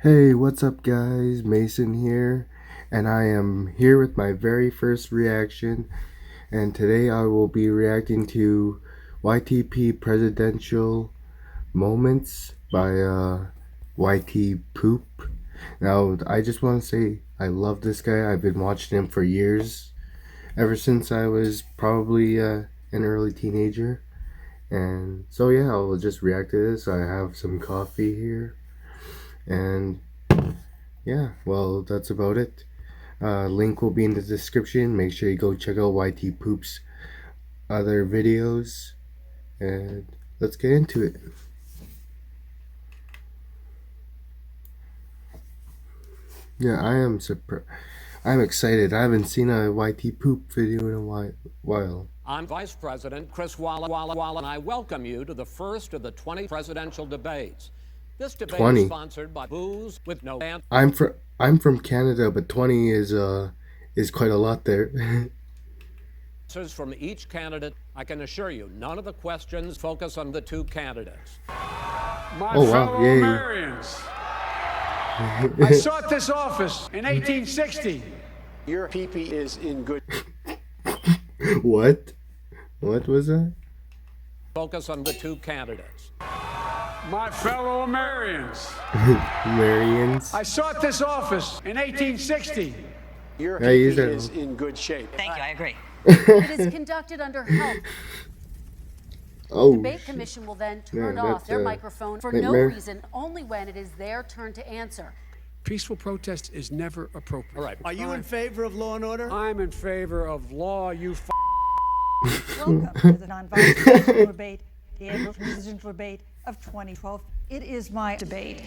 Hey, what's up, guys? Mason here, and I am here with my very first reaction. And today I will be reacting to YTP Presidential Moments by YT Poop. Now, I just want to say I love this guy. I've been watching him for years, ever since I was probably an early teenager. And so, yeah, I'll just react to this. I have some coffee here, and yeah, well, that's about it. Link will be in the description. Make sure you go check out YT Poop's other videos, and let's get into it. Yeah, I'm excited. I haven't seen a YT Poop video in a while. I'm Vice President Chris Walla, and I welcome you to the first of the 20 presidential debates. This debate 20. is sponsored by Booze with No Band. I'm from Canada, but 20 is quite a lot there. Answers from each candidate. I can assure you, none of the questions focus on the two candidates. My Oh, wow. fellow Yay. Americans, I sought this office in 1860. Your PP is in good. What? What was that? Focus on the two candidates. My fellow Americans, Marians. I sought this office in 1860. Your Yeah, use PP that is one. in good shape. Thank you, I agree. It is conducted under health. Oh, Debate commission will then turn Yeah, off their that's, microphone for nightmare. no reason, only when it is their turn to answer. Peaceful protest is never appropriate. All right. Are you in favor of law and order? I'm in favor of law, you Welcome to the non-violent presidential debate, the annual presidential debate of 2012. It is my debate.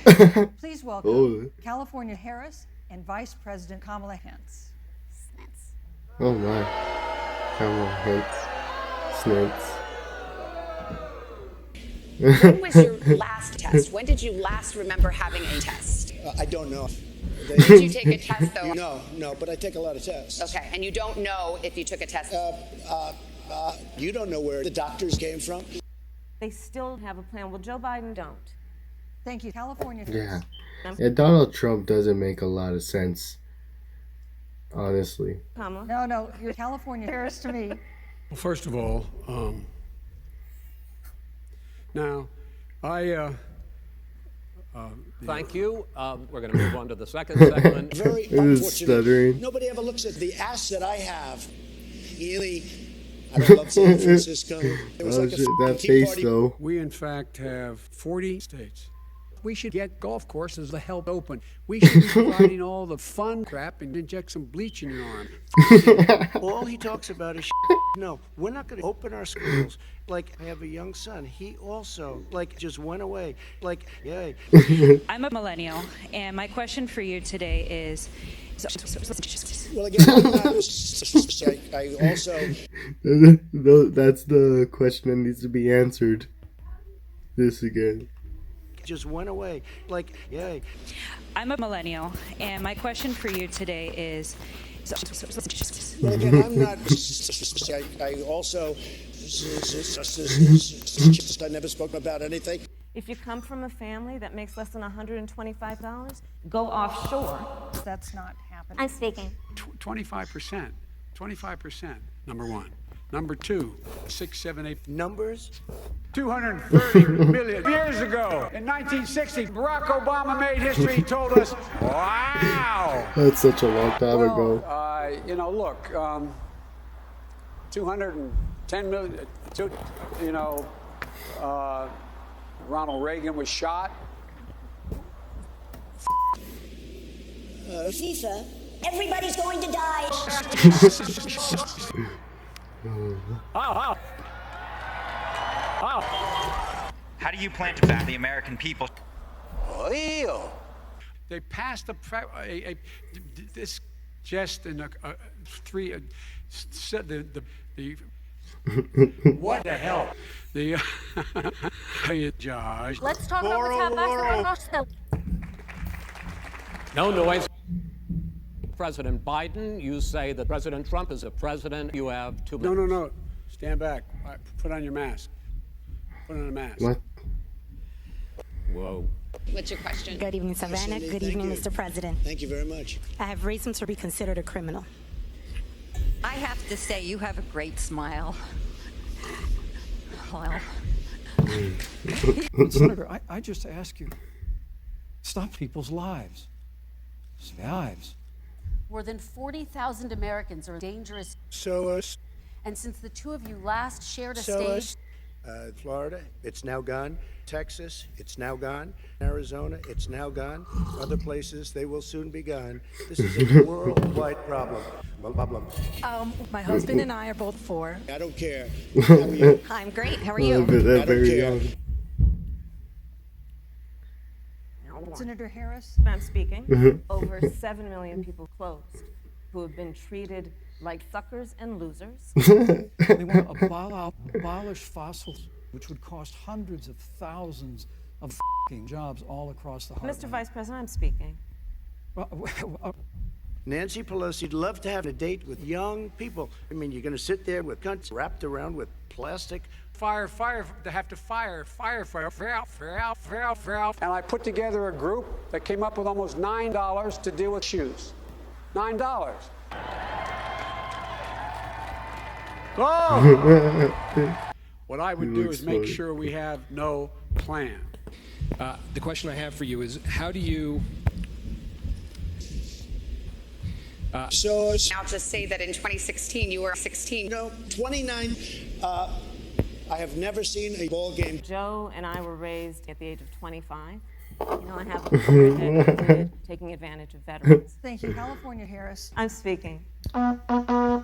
Please welcome Oh. California Harris and Vice President Kamala Harris. Oh my. Camel heads. Snakes. When was your last test? When did you last remember having a test? I don't know. Did you take a test, though? No, but I take a lot of tests. Okay, and you don't know if you took a test? You don't know where the doctors came from? They still have a plan. Well, Joe Biden don't. Thank you, California Yeah. Harris. Yeah, Donald Trump doesn't make a lot of sense. Honestly. Kamala. No, you're California Harris to me. Well, first of all, now, Thank you. We're going to move on to the second segment. Very It is unfortunate. stuttering. Nobody ever looks at the ass that I have. Really, I love San Francisco. It was Oh, like a shit, that f***ing Tea face Party. though. we in fact have 40 states. We should get golf courses to help open. We should be providing all the fun crap and inject some bleach in your arm. All he talks about is no, we're not going to open our schools. Like, I have a young son. He also, just went away. Yay. I'm a millennial, and my question for you today is... Well, again, I'm not, I also... That's the question that needs to be answered. This again. Just went away. Yay. I'm a millennial, and my question for you today is... Well, again, I'm not... I also... I never spoke about anything. If you come from a family that makes less than $125, go offshore. That's not happening. I'm speaking. 25%. 25%, number one. Number two, 6, 7, 8 Numbers? 230 million years ago. In 1960, Barack Obama made history. He told us, wow. That's such a long time ago. Look, 210 million, Ronald Reagan was shot. FIFA, everybody's going to die. How do you plan to back the American people? They passed this just in three. What the hell? Josh. Let's talk about what's happening. No noise. President Biden, you say that President Trump is a president. You have 2 minutes. No. Stand back. All right, put on your mask. Put on a mask. What? Whoa. What's your question? Good evening, Savannah. Cindy, Good thank evening, you. Mr. President. Thank you very much. I have reason to be considered a criminal. I have to say, you have a great smile. Well, Senator, I just ask you, stop people's lives. Lives. More than 40,000 Americans are dangerous. So, And since the two of you last shared a So, stage, Florida, it's now gone. Texas, it's now gone. Arizona, it's now gone. Other places, they will soon be gone. This is a worldwide problem. My husband and I are both for. I don't care. How are you? I'm great. How are Oh, you? but I that's don't very care. young. Senator Harris? I'm speaking. Mm-hmm. Over 7 million people closed who have been treated like suckers and losers. They want to abolish fossils, which would cost hundreds of thousands of jobs all across the heartland. Mr. Vice President, I'm speaking. Nancy Pelosi'd love to have a date with young people. I mean, you're going to sit there with cunts wrapped around with plastic. They have to fire. And I put together a group that came up with almost $9 to deal with shoes. $9. What I would do is make sure we have no plan. The question I have for you is, how do you... I'll just say that in 2016, you were 16. No, 29. I have never seen a ball game. Joe and I were raised at the age of 25. You know, I have a career taking advantage of veterans. Thank you. California Harris. I'm speaking. I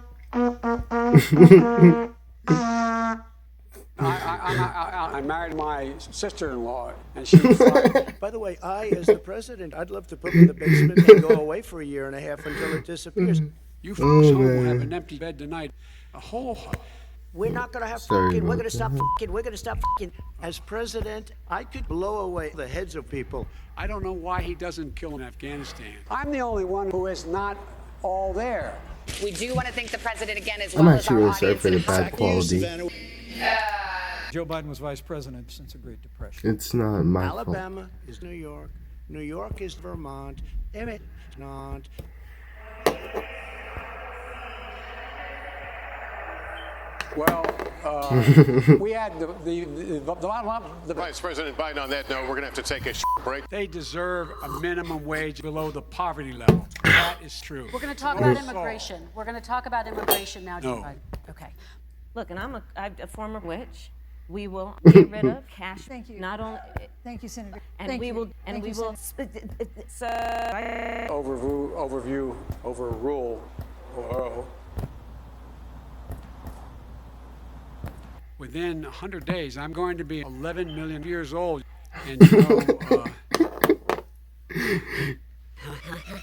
married my sister-in-law, and she was fired. By the way, as the president, I'd love to put in the basement and go away for a year and a half until it disappears. You folks home will have an empty bed tonight. A whole... We're not going to have Sorry fucking, we're about going to stop that. fucking, we're going to stop fucking. As president, I could blow away the heads of people. I don't know why he doesn't kill in Afghanistan. I'm the only one who is not all there. We do want to thank the president again, as I'm well as actually our really sorry audience. for the and bad You, quality. Savannah. Joe Biden was vice president since the Great Depression. It's not my fault. Alabama is New York. New York is Vermont. Emmett, not. Well, we had the Vice President Biden, on that note, we're going to have to take a break. They deserve a minimum wage below the poverty level. That is true. we're going to talk about immigration. We're going to talk about immigration now, Joe No. Biden. Okay. Look, and I'm a former witch. We will get rid of cash. Thank you. Not only, Thank you, Senator. and Thank we you. will, and Thank we you, will. overrule. Within 100 days, I'm going to be 11 million years old. And you know,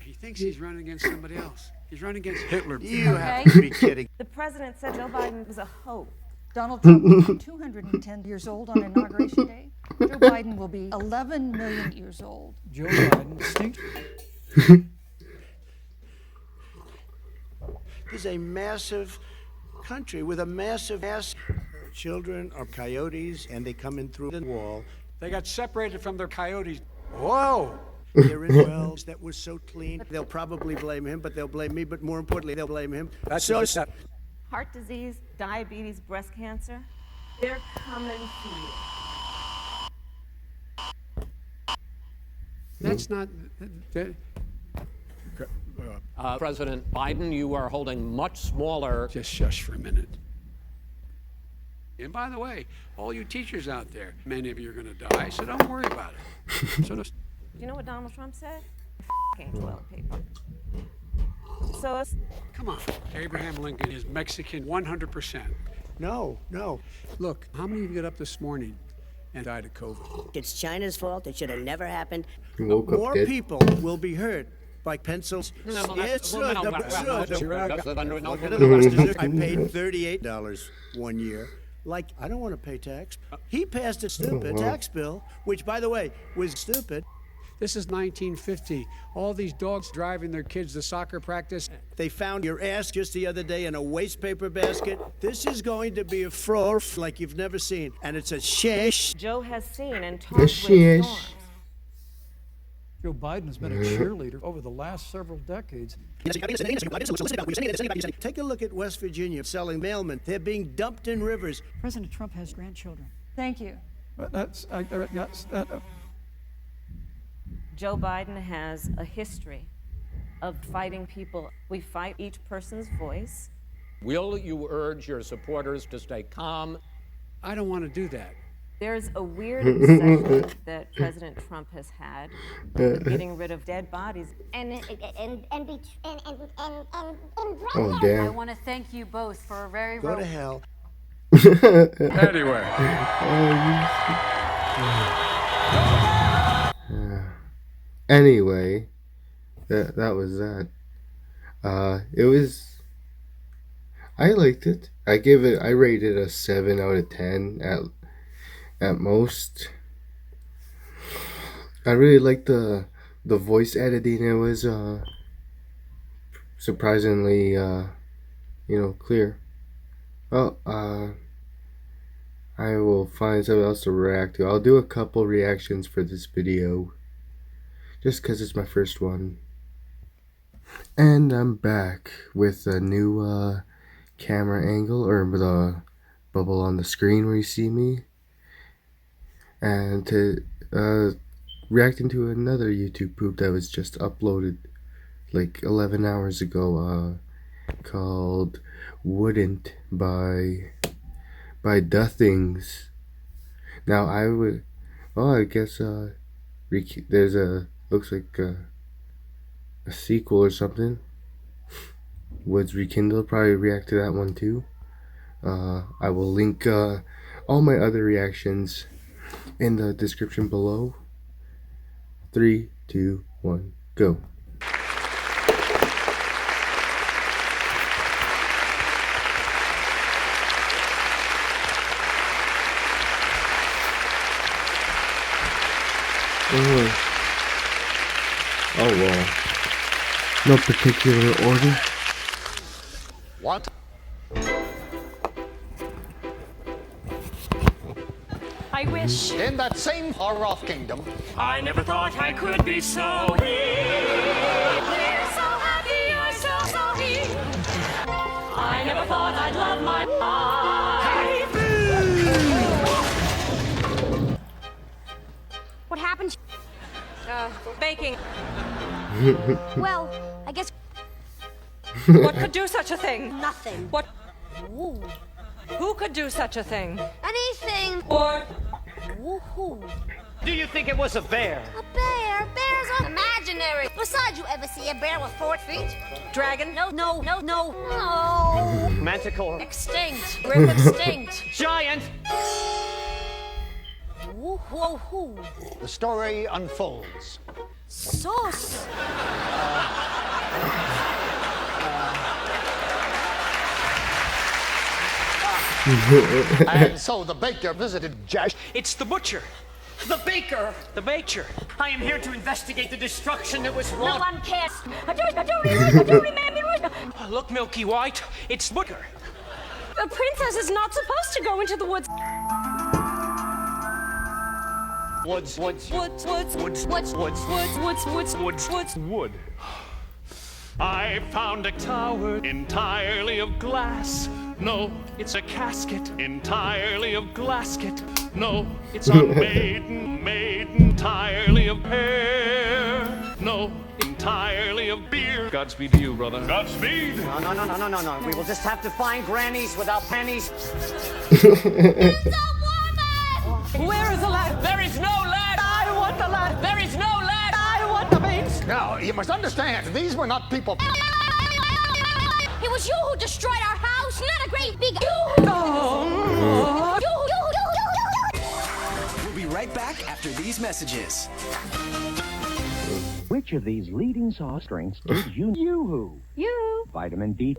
he thinks he's running against somebody else. He's running against Hitler. You have to be kidding. The president said Joe Biden was a hoax. Donald Trump will be 210 years old on Inauguration Day. Joe Biden will be 11 million years old. Joe Biden stinks. This is a massive country with a massive ass. Children are coyotes, and they come in through the wall. They got separated from their coyotes. Whoa! They're in wells that were so clean. They'll probably blame him, but they'll blame me. But more importantly, they'll blame him. That's So just that. Heart disease, diabetes, breast cancer, they're coming for you. That's not. President Biden, you are holding much smaller. Just shush for a minute. And by the way, all you teachers out there, many of you are going to die, so don't worry about it. Do you know what Donald Trump said? Toilet paper. So come on, Abraham Lincoln is Mexican 100%. No. Look, how many of you got up this morning and died of COVID? It's China's fault. It should have never happened. He woke up More dead. people will be hurt by pencils. I paid $38 one year. Like, I don't want to pay tax. He passed a stupid tax bill, which, by the way, was stupid. This is 1950. All these dogs driving their kids to soccer practice. They found your ass just the other day in a waste paper basket. This is going to be a fraud like you've never seen. And it's a shesh. Joe has seen and talked with storms. Joe Biden has been a cheerleader over the last several decades. Take a look at West Virginia selling mailmen. They're being dumped in rivers. President Trump has grandchildren. Thank you. Joe Biden has a history of fighting people. We fight each person's voice. Will you urge your supporters to stay calm? I don't want to do that. There's a weird obsession that President Trump has had with getting rid of dead bodies. Oh, damn. I want to thank you both for a very Go to hell. Anyway. Anyway, that was that. It was. I liked it. I rated a 7 out of 10 at most. I really liked the voice editing. It was surprisingly clear. Well, I will find something else to react to. I'll do a couple reactions for this video, just because it's my first one. And I'm back with a new camera angle, or the bubble on the screen where you see me, and to reacting to another YouTube poop that was just uploaded like 11 hours ago, called Wouldn't by Duthings. Now I guess there's looks like a sequel or something. Woods Rekindled, probably react to that one too. I will link all my other reactions in the description below. 3, 2, 1, go. Oh well. No particular order. What? I wish. In that same far-off kingdom, I never thought I could be so here. We're so happy, you're so here. I never thought I'd love my life. What happened? Baking. Well, I guess What could do such a thing? nothing. What? Ooh. Who could do such a thing? Anything. Or Woohoo. Do you think it was a bear? A bear. Bears are imaginary. Besides, you ever see a bear with 4 feet? dragon? No. No. Manticore. Extinct. We're extinct. Giant. Woohoo. the story unfolds. Sauce. And so the baker visited Josh. It's the butcher. The baker. The baker. I am here to investigate the destruction that was No wrought. one cares. I don't remember. Look, Milky White. It's butcher. A princess is not supposed to go into the woods. Wood. I found a tower entirely of glass. No, it's a casket entirely of glasket. No, it's a maiden entirely of hair. No, entirely of beer. Godspeed to you, brother. Godspeed. No. We will just have to find grannies without pennies. Where is the lad? There is no lad. I want the lad. There is no lad. I want the beans. Now, you must understand, these were not people. It was you who destroyed our house, not a great big. We'll be right back after these messages. Which of these leading sauce drinks gives you Yoo-hoo? You. Vitamin D,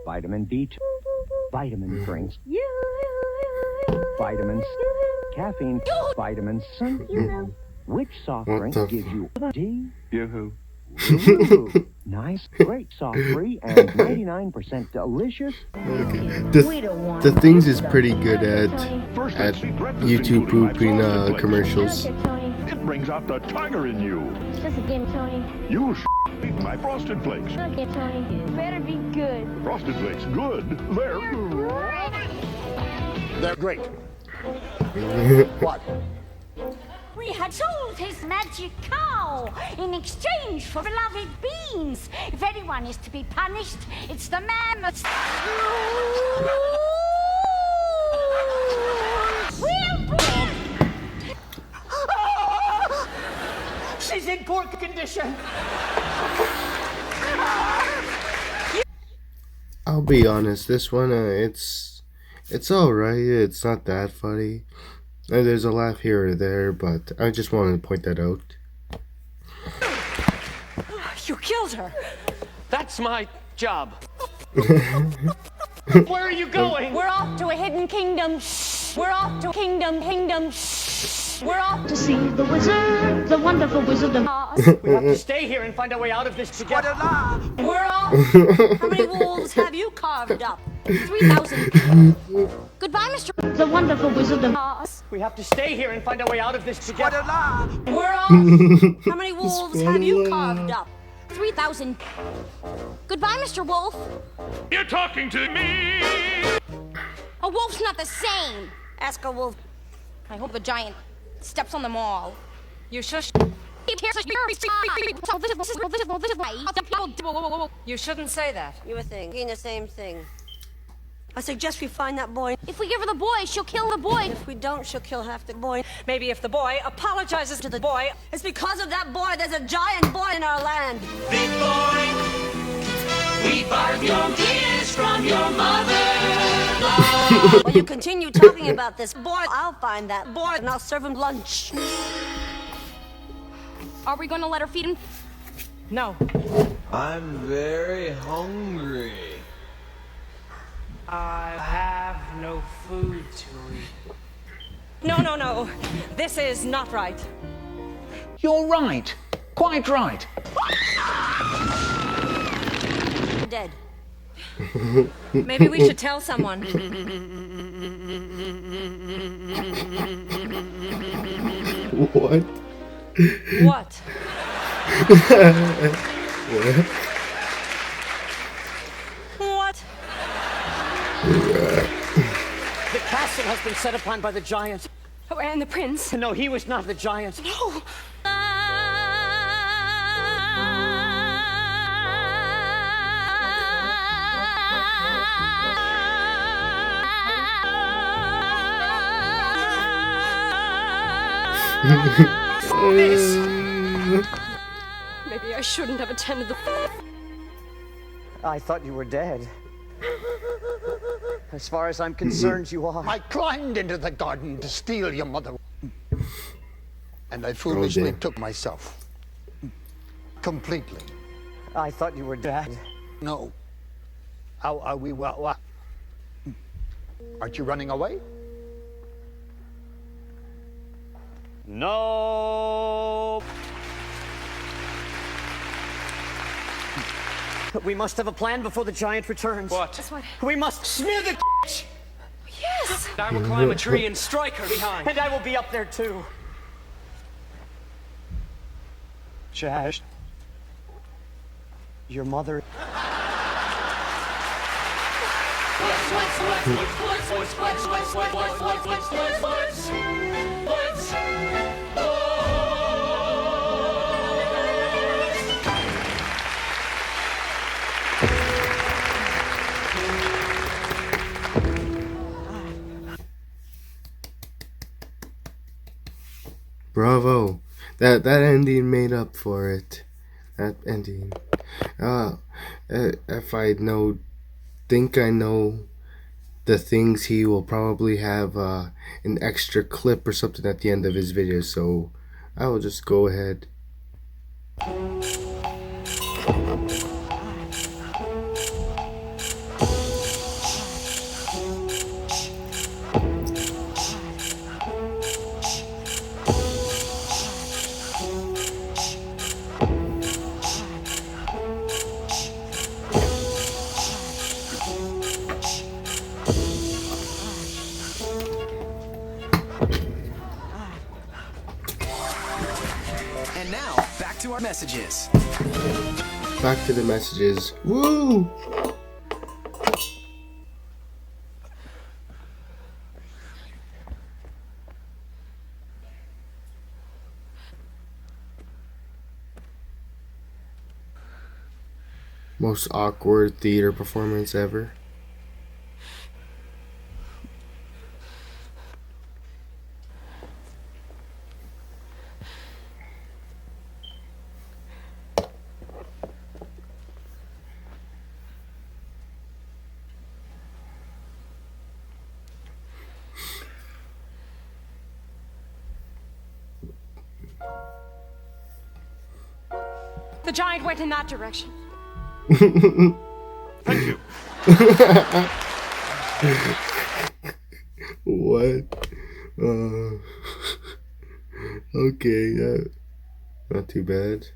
vitamin D2, vitamin drinks, vitamins, caffeine, vitamin C. Which soft drink gives you D? Yoo-hoo. Yoo-hoo. Nice, great, soft-free, and 99% delicious. The things is pretty good at YouTube pooping commercials. It brings out the tiger in you. It's just a game, Tony. You eat my Frosted Flakes. Okay, Tony. It better be good. Frosted Flakes, good. They're They're great. What? We had sold his magic cow in exchange for beloved beans. If anyone is to be punished, it's the man that's... She's in poor condition. I'll be honest, this one, it's alright. It's not that funny. There's a laugh here or there, but I just wanted to point that out. You killed her. That's my job. Where are you going? We're off to a hidden kingdom. We're off to kingdom. We're off to see the wizard, the wonderful Wizard of Oz. We have to stay here and find our way out of this together. We're off. How many wolves have you carved up? 3,000. Goodbye, Mr. The wonderful Wizard of Oz. We have to stay here and find our way out of this together. We're off. How many wolves have you carved up? 3,000. Goodbye, Mr. Wolf. You're talking to me. A wolf's not the same. Ask a wolf. I hope the giant steps on them all. You shush. You shouldn't say that. You were thinking the same thing. I suggest we find that boy. If we give her the boy, she'll kill the boy. If we don't, she'll kill half the boy. Maybe if the boy apologizes to the boy. It's because of that boy there's a giant boy in our land. Big boy, we borrowed your tears from your mother. Well, you continue talking about this boy, I'll find that boy and I'll serve him lunch. Are we going to let her feed him? No. I'm very hungry. I have no food to eat. No. This is not right. You're right. Quite right. Dead. Maybe we should tell someone. What? What? What? The castle has been set upon by the giant. Oh, and the prince? No, he was not the giant. No. Maybe I shouldn't have attended the... I thought you were dead. As far as I'm concerned, you are. I climbed into the garden to steal your mother. And I foolishly took myself. Completely. I thought you were dead. No. How are we? What? Aren't you running away? No. We must have a plan before the giant returns. What? We must smear the Yes! I will climb a tree and strike her behind. And I will be up there too. Jash. Your mother. Bravo. That ending made up for it. That ending. If I think I know the things, he will probably have an extra clip or something at the end of his video, so I will just go ahead. messages. Back to the messages. Woo! Most awkward theater performance ever. The giant went in that direction. Thank you. What? Okay, not too bad.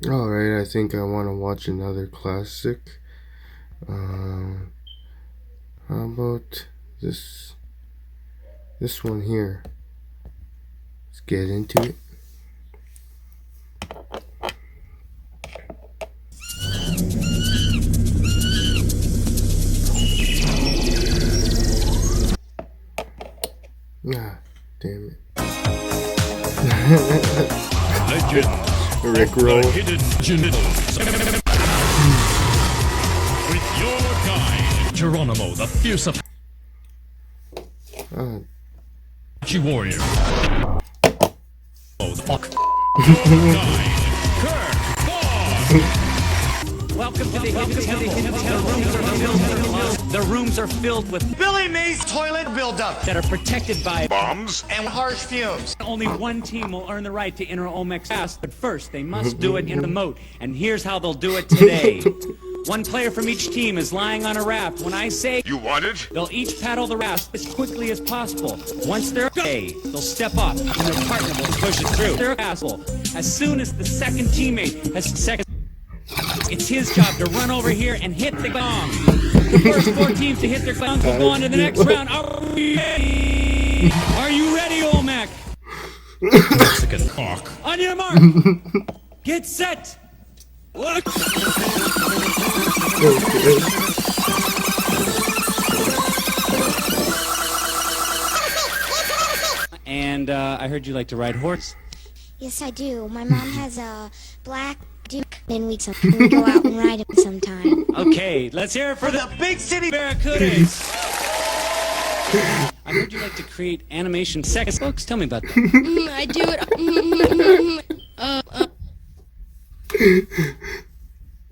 Alright, I think I want to watch another classic. How about this one here? Let's get into it. Ah, damn it. Legends. Rick roll. The hidden genitals. With your guide, Geronimo, the fierce Apache warrior. Oh, the fuck. Guide, Kirk Fogg. Welcome to the hidden temple. The rooms are filled with Billy Mays toilet buildup that are protected by bombs and harsh fumes. Only one team will earn the right to enter Olmec's past, but first they must do it in the moat. And here's how they'll do it today. One player from each team is lying on a raft. When I say you want it, they'll each paddle the raft as quickly as possible. Once they're okay, they'll step up and their partner will push it through. They're castle. As soon as the second teammate has second, it's his job to run over here and hit the gong. The first 4 teams to hit their gongs will go on to the next round. Are you ready, Olmec? Mexican cock. On your mark. Get set. Look. And I heard you like to ride horse. Yes, I do. My mom has a black Duke, and we go out and ride him sometime. Okay, let's hear it for the big city Barracudas. I heard you like to create animation sex books. Tell me about that. I do it.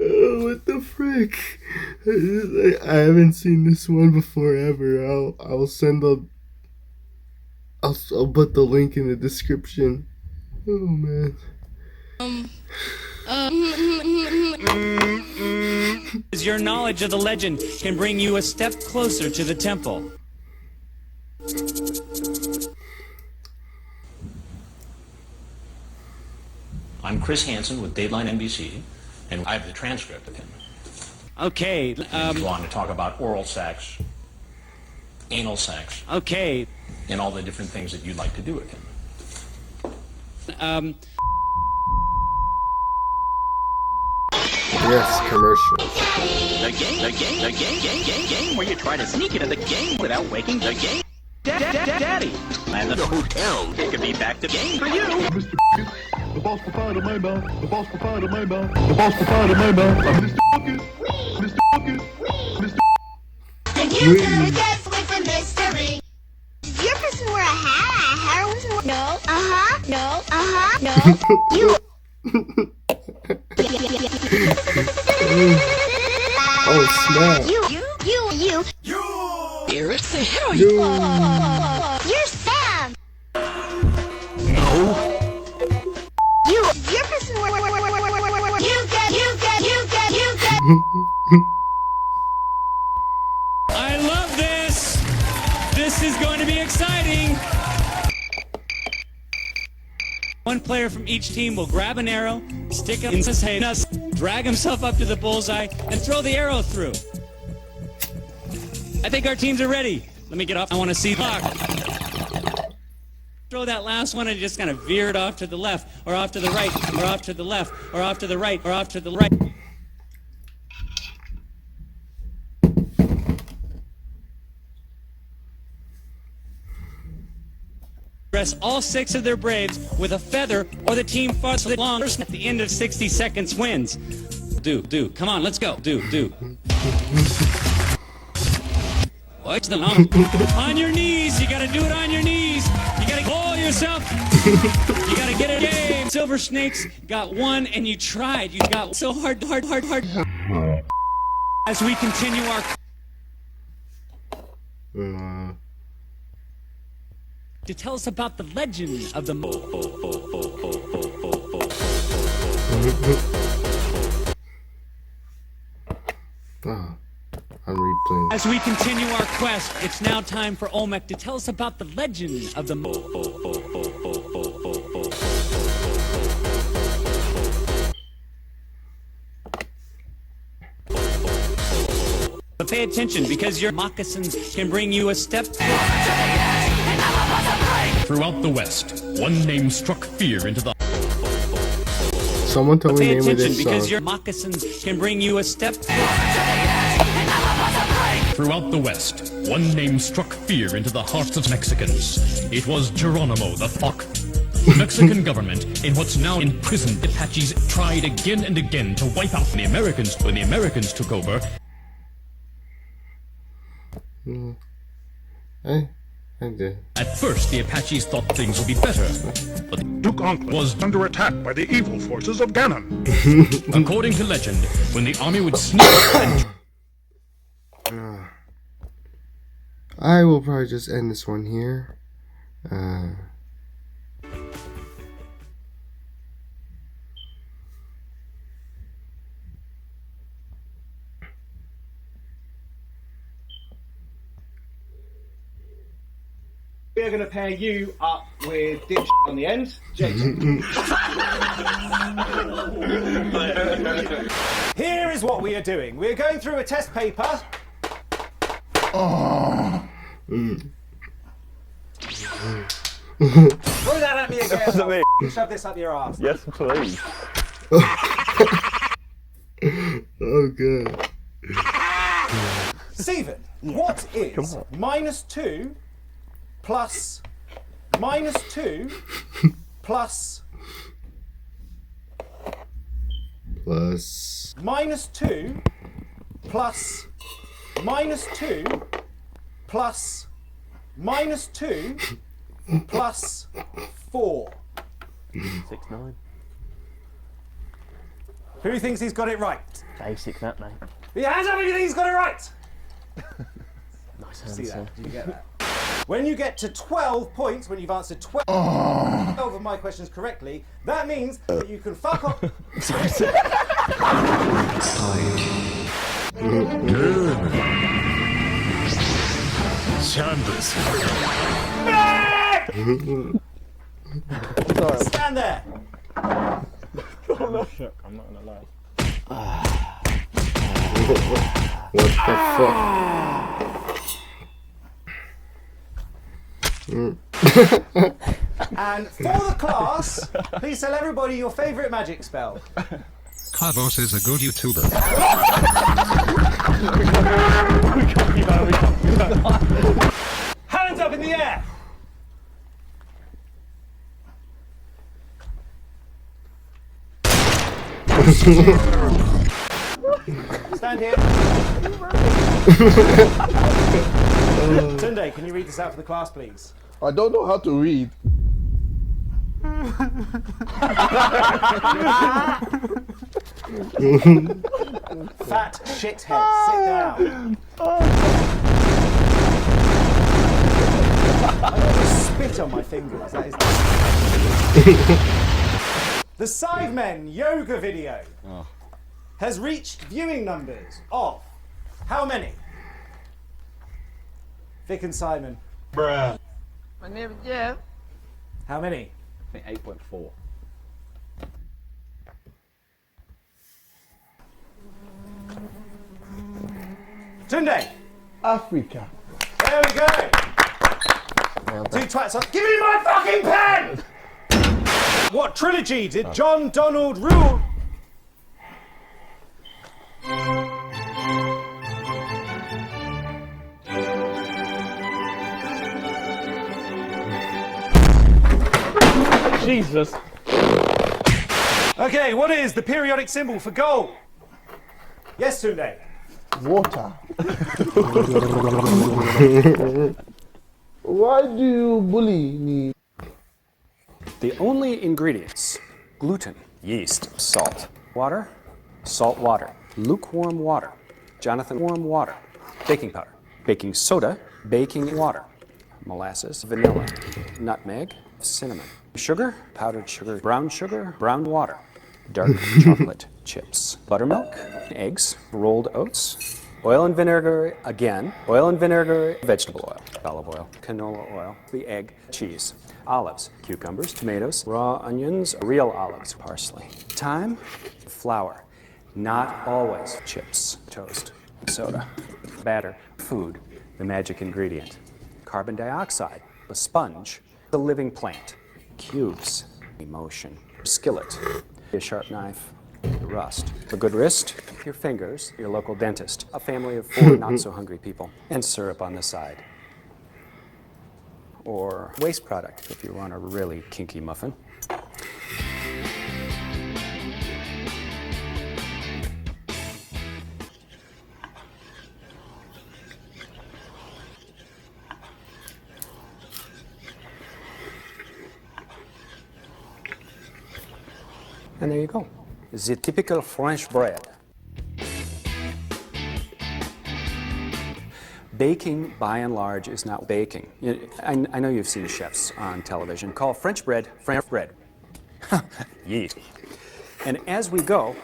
Oh, what the frick? I haven't seen this one before ever. I'll send I'll put the link in the description. Oh man. Your knowledge of the legend can bring you a step closer to the temple. I'm Chris Hansen with Dateline NBC, and I have the transcript of him. Okay. If you want to talk about oral sex, anal sex. Okay. And all the different things that you'd like to do with him. Yes, commercials. The game where you try to sneak into the game without waking the game. Daddy. And the hotel. It could be back to game for you. Mr. The boss provided my mouth. The boss provided my mouth. The boss provided my mouth. I'm Mr. Mr. Mr. And you can guess with a mystery. Did your person wear a hat? A heroin? No. Uh-huh. No. Uh-huh. No. You. Oh snap! You. You're a hero. You're Sam. No. Your person. You get. I love this. This is going to be exciting. One player from each team will grab an arrow, stick it in his head, drag himself up to the bullseye, and throw the arrow through. I think our teams are ready. Let me get up. I want to see the clock. Throw that last one and just kind of veer it off to the left, or off to the right, or off to the left, or off to the right, or off to the right. Dress all 6 of their Braves with a feather, or the team farthest along at the end of 60 seconds wins. Do. Come on, let's go. Do. What's the long? On your knees. You got to do it on your knees. You got to pull yourself. You got to get a game. Silver Snakes got one, and you tried. You got so hard. As we continue our... to tell us about the legend of the I'm replaying. As we continue our quest, it's now time for Olmec to tell us about the legend of the But pay attention, because your moccasins can bring you a step. Throughout the West, one name struck fear into the... Someone tell me the name of this song. Because your moccasins can bring you a step. Throughout the West, one name struck fear into the hearts of Mexicans. It was Geronimo the Fuck. The Mexican government, in what's now imprisoned Apaches, tried again and again to wipe out the Americans. When the Americans took over... At first, the Apaches thought things would be better, but Duke Ankh was under attack by the evil forces of Ganon. According to legend, when the army would sneak and... I will probably just end this one here. We're going to pair you up with dipshit on the end, Jason. Here is what we are doing. We're going through a test paper. Throw that at me again. That wasn't me. Shove this up your ass. Yes, please. Oh, God. Stephen, what is -2 plus -2 plus -2 plus -2 plus -2 plus 4? 6, 9. Who thinks he's got it right? Basic that, mate. He has everything, he's got it right! Nice See answer. that? Did you get that? When you get to 12 points, when you've answered 12 of my questions correctly, that means that you can fuck off. Stand there. I'm shook, I'm not gonna lie. What the fuck? And for the class, please tell everybody your favourite magic spell. Carlos is a good YouTuber. Hands up in the air. Stand here. Tunde, can you read this out for the class, please? I don't know how to read. Fat shithead, sit down. I got spit on my fingers. That is. The Sidemen yoga video has reached viewing numbers of how many? Vic and Simon. Bruh. My name is Jeff. How many? I think 8.4. Tunde. Africa. There we go. Two twats on. Give me my fucking pen! What trilogy did John Donald rule? Jesus. Okay, what is the periodic symbol for gold? Yes, Tunde. Water. Why do you bully me? The only ingredients: gluten, yeast, salt, water, salt water, lukewarm water, Jonathan warm water, baking powder, baking soda, baking water, molasses, vanilla, nutmeg, cinnamon, sugar, powdered sugar, brown water, dark chocolate chips, buttermilk, eggs, rolled oats, oil and vinegar again, oil and vinegar, vegetable oil, olive oil, canola oil, the egg, cheese, olives, cucumbers, tomatoes, raw onions, real olives, parsley, thyme, flour, not always, chips, toast, soda, batter, food, the magic ingredient, carbon dioxide, a sponge, the living plant, cubes, emotion, skillet, a sharp knife, rust, a good wrist, your fingers, your local dentist, a family of 4 not so hungry people, and syrup on the side. Or waste product if you want a really kinky muffin. And there you go. The typical French bread. Baking, by and large, is not baking. I know you've seen chefs on television call French bread French bread. Yeet. And as we go,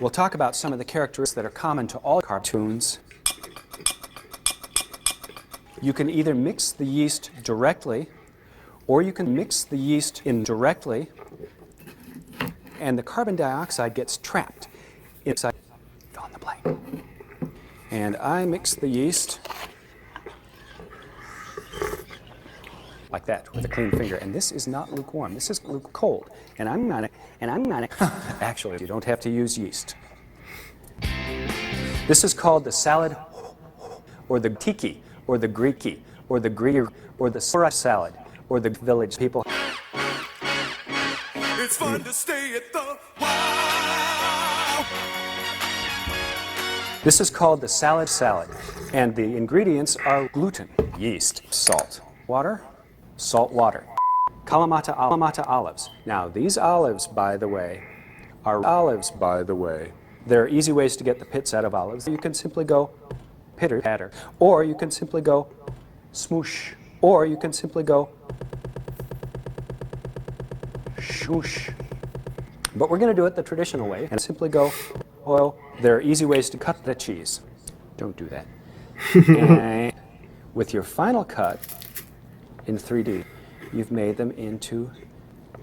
we'll talk about some of the characteristics that are common to all cartoons. You can either mix the yeast directly, or you can mix the yeast indirectly, and the carbon dioxide gets trapped inside. Fill in the blank. And I mix the yeast like that with a clean finger, and this is not lukewarm. This is cold, and I'm not. Actually, you don't have to use yeast. This is called the salad, or the tiki, or the Greeky, or the Greer, or the Sora salad, or the village people. It's fun to stay at the wow. This is called the salad, and the ingredients are gluten, yeast, salt, water, salt water, Kalamata olives. Now, these olives, by the way, are olives, by the way. There are easy ways to get the pits out of olives. You can simply go pitter patter, or you can simply go smoosh, or you can simply go shoosh. But we're going to do it the traditional way and simply go oil. There are easy ways to cut the cheese. Don't do that. And with your final cut in 3D, you've made them into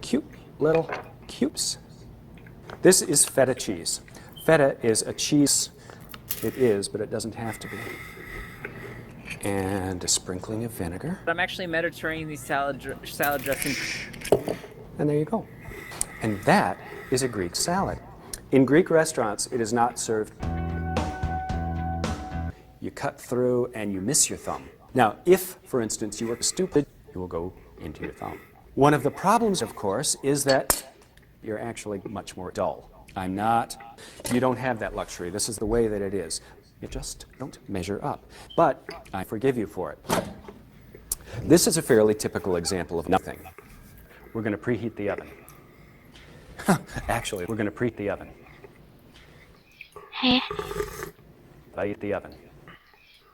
cute little cubes. This is feta cheese. Feta is a cheese. It is, but it doesn't have to be. And a sprinkling of vinegar. I'm actually Mediterranean these salad dressing. And there you go. And that is a Greek salad. In Greek restaurants, it is not served. You cut through and you miss your thumb. Now, if, for instance, you were stupid, it will go into your thumb. One of the problems, of course, is that you're actually much more dull. I'm not. You don't have that luxury. This is the way that it is. You just don't measure up. But I forgive you for it. This is a fairly typical example of nothing. We're going to preheat the oven. Actually, we're going to preheat the oven. Hey. Preheat the oven.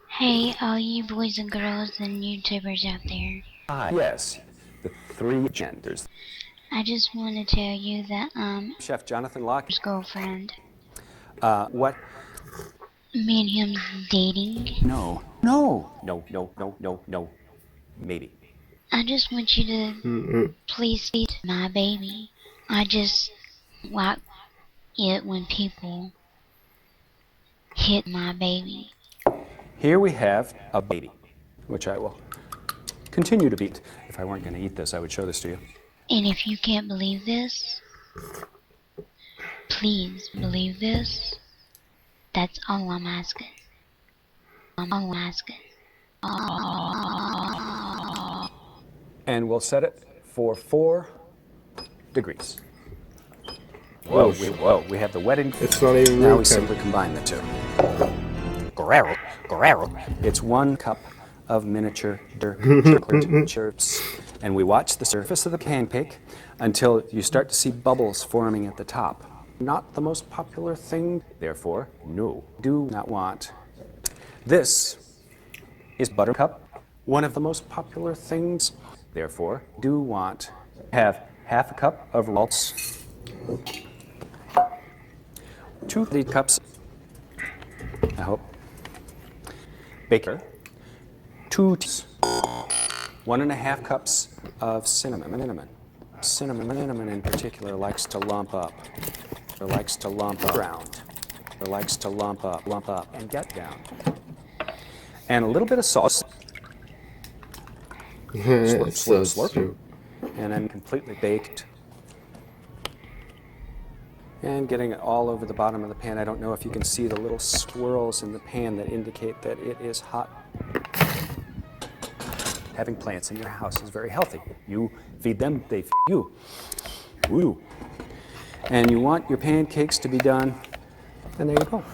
Hey, all you boys and girls and YouTubers out there. Yes, the 3 genders. I just want to tell you that, Chef Jonathan Locke's girlfriend. What? Me and him dating. No. Maybe. I just want you to please feed my baby. I just like it when people hit my baby. Here we have a baby, which I will continue to beat. If I weren't going to eat this, I would show this to you. And if you can't believe this, please believe this. That's all I'm asking. All I'm asking. And we'll set it for 4 degrees. Whoa, we have the wetting. It's not even now room we simply combine the two. Guerrero. It's 1 cup of miniature chocolate chips. And we watch the surface of the pancake until you start to see bubbles forming at the top. Not the most popular thing, therefore, no, do not want. This is buttercup, one of the most popular things, therefore, do want. Have half a cup of malts, 2 cups, I hope, baker, 2 teaspoons, 1.5 cups of cinnamon. Cinnamon in particular likes to lump up. Or likes to lump up around. Or likes to lump up and get down. And a little bit of sauce. Slurp. And I'm completely baked. And getting it all over the bottom of the pan. I don't know if you can see the little swirls in the pan that indicate that it is hot. Having plants in your house is very healthy. You feed them, they feed you. Woo. And you want your pancakes to be done, and there you go.